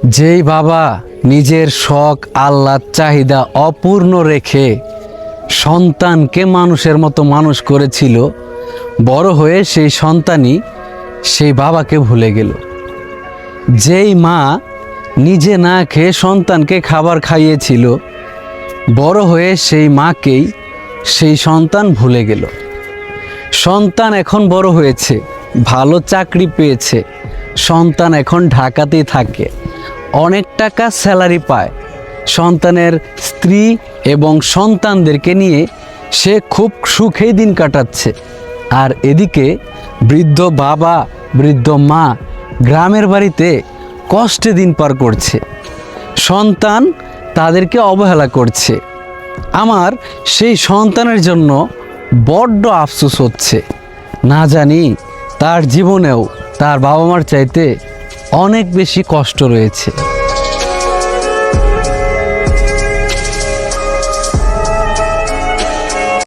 যেই বাবা নিজের শখ আহ্লাদ চাহিদা অপূর্ণ রেখে সন্তানকে মানুষের মতো মানুষ করেছিল, বড় হয়ে সেই সন্তানই সেই বাবাকে ভুলে গেল। যেই মা নিজে না খেয়ে সন্তানকে খাবার খাইয়েছিল, বড় হয়ে সেই মাকেই সেই সন্তান ভুলে গেল। সন্তান এখন বড় হয়েছে, ভালো চাকরি পেয়েছে, সন্তান এখন ঢাকাতেই থাকে, অনেক টাকা স্যালারি পায়। সন্তানের স্ত্রী এবং সন্তানদেরকে নিয়ে সে খুব সুখেই দিন কাটাচ্ছে। আর এদিকে বৃদ্ধ বাবা বৃদ্ধ মা গ্রামের বাড়িতে কষ্টে দিন পার করছে, সন্তান তাদেরকে অবহেলা করছে। আমার সেই সন্তানের জন্য বড্ড আফসোস হচ্ছে। না জানি তার জীবনেও তার বাবা মার চাইতে অনেক বেশি কষ্ট রয়েছে।